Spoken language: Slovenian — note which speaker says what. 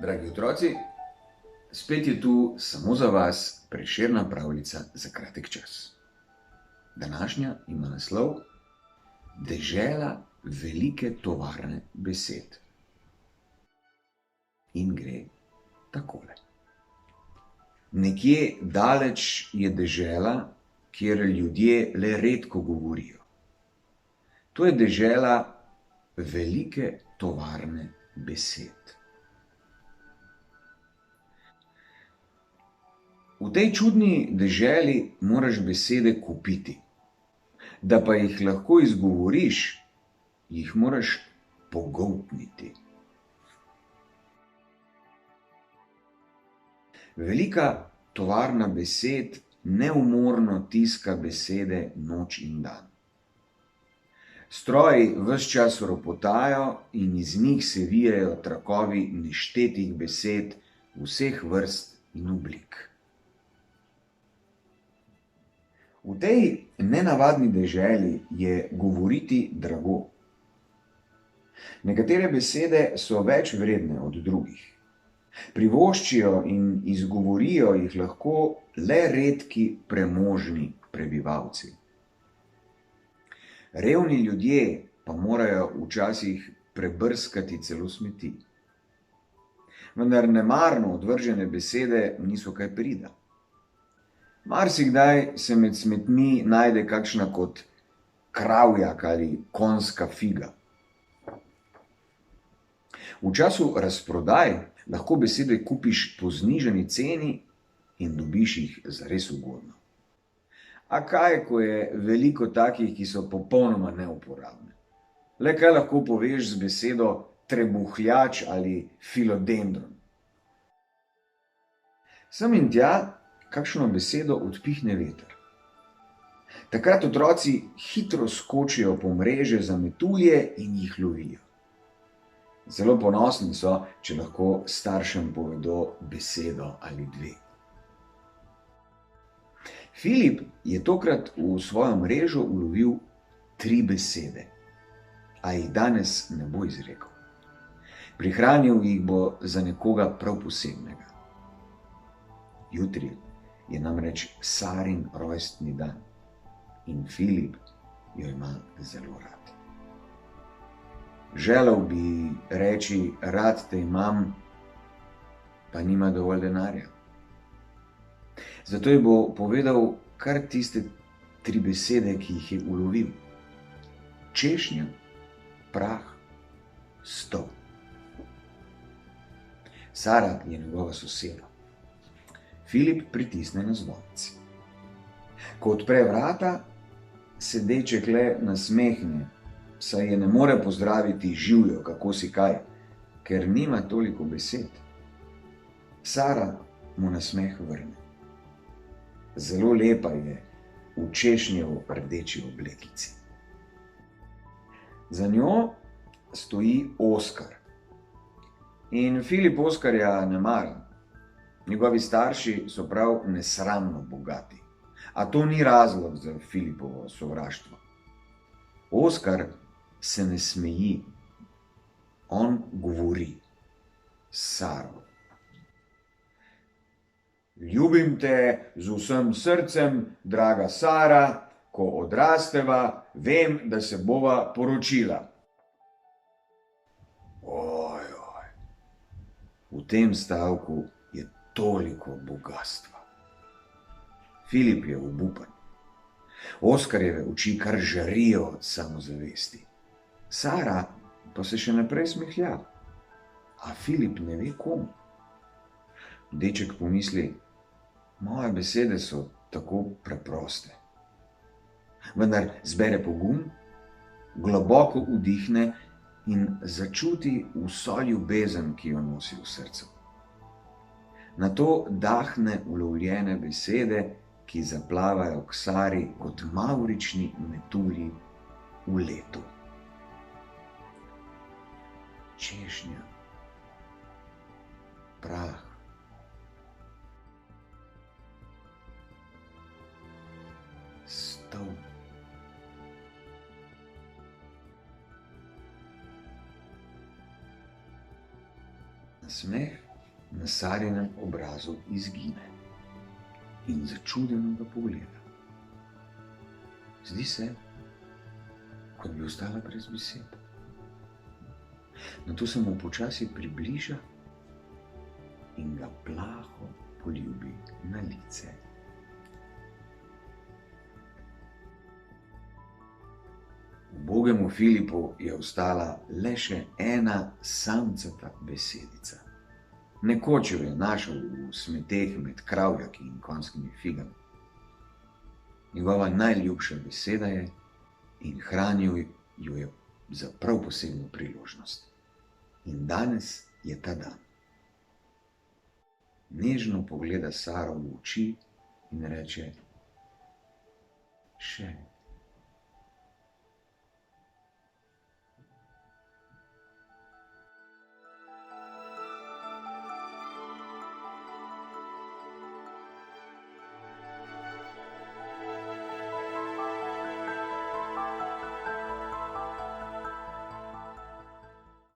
Speaker 1: Dragi otroci, spet je tu samo za vas Prešerna pravljica za kratek čas. Današnja ima naslov Dežela velike tovarne besed. In gre takole. Nekje daleč je dežela, kjer ljudje le redko govorijo. To je dežela velike tovarne besed. V tej čudni deželi moraš besede kupiti. Da pa jih lahko izgovoriš, jih moraš pogoltniti. Velika tovarna besed neumorno tiska besede noč in dan. Stroji ves čas ropotajo in iz njih se vijejo trakovi neštetih besed vseh vrst in oblik. V tej nenavadni deželi je govoriti drago. Nekatere besede so več vredne od drugih. Privoščijo in izgovorijo jih lahko le redki premožni prebivalci. Revni ljudje pa morajo včasih prebrskati celo smeti. Vendar nemarno odvržene besede niso kaj prida. Marsikdaj se med smetmi najde kakšna kot kravjak ali konjska figa. V času razprodaj lahko besede kupiš po znižani ceni in dobiš jih zares ugodno. A kaj, ko je veliko takih, ki so popolnoma neuporabne? Le kaj lahko poveš z besedo trebuhljač ali filodendron? Sem in tja kakšno besedo odpihne veter. Takrat otroci hitro skočijo po mreže za metulje in jih lovijo. Zelo ponosni so, če lahko staršem povedo besedo ali dve. Filip je tokrat v svojo mrežo ulovil 3 besede, a jih danes ne bo izrekel. Prihranil jih bo za nekoga prav posebnega. Jutri je namreč Sarin rojstni dan in Filip jo ima zelo rad. Želel bi reči, rad te imam, pa nima dovolj denarja. Zato ji bo povedal kar tiste 3 besede, ki jih je ulovil. Češnja, prah, stol. Sara je njegova soseda. Filip pritisne na zvonec. Ko odpre vrata, se deček le nasmehne, saj je ne more pozdraviti živjo, kako si kaj, ker nima toliko besed. Sara mu nasmeh vrne. Zelo lepa je v češnjevo rdeči oblekici. Za njo stoji Oskar. In Filip Oskarja ne mara. Njegovi starši so prav nesramno bogati, a to ni razlog za Filipovo sovraštvo. Oskar se ne smeji, on govori s Saro. Ljubim te z vsem srcem, draga Sara, ko odrasteva, vem, da se bova poročila. Ojoj, v tem stavku je toliko bogastva. Filip je obupan. Oskarjeve oči kar žarijo od samozavesti. Sara pa se še naprej smehlja. A Filip ne ve komu. Deček pomisli, moje besede so tako preproste. Vendar zbere pogum, globoko vdihne in začuti vso ljubezen, ki jo nosi v srcu. Nato dahne ulovljene besede, ki zaplavajo k Sari kot mavrični metulji v letu. Češnja, prah, stol. Nasmeh na Sarinem obrazu izgine in začudeno ga pogleda. Zdi se, kot bi ostala brez besed. Nato se mu počasi približa in ga plaho poljubi na lice. Ubogemu Filipu je ostala le še ena samcata besedica. Nekoč jo je našel v smeteh med kravljaki in konjskimi figami. Njegova najljubša beseda je in hranil jo je za prav posebno priložnost. In danes je ta dan. Nežno pogleda Saro v oči in reče: še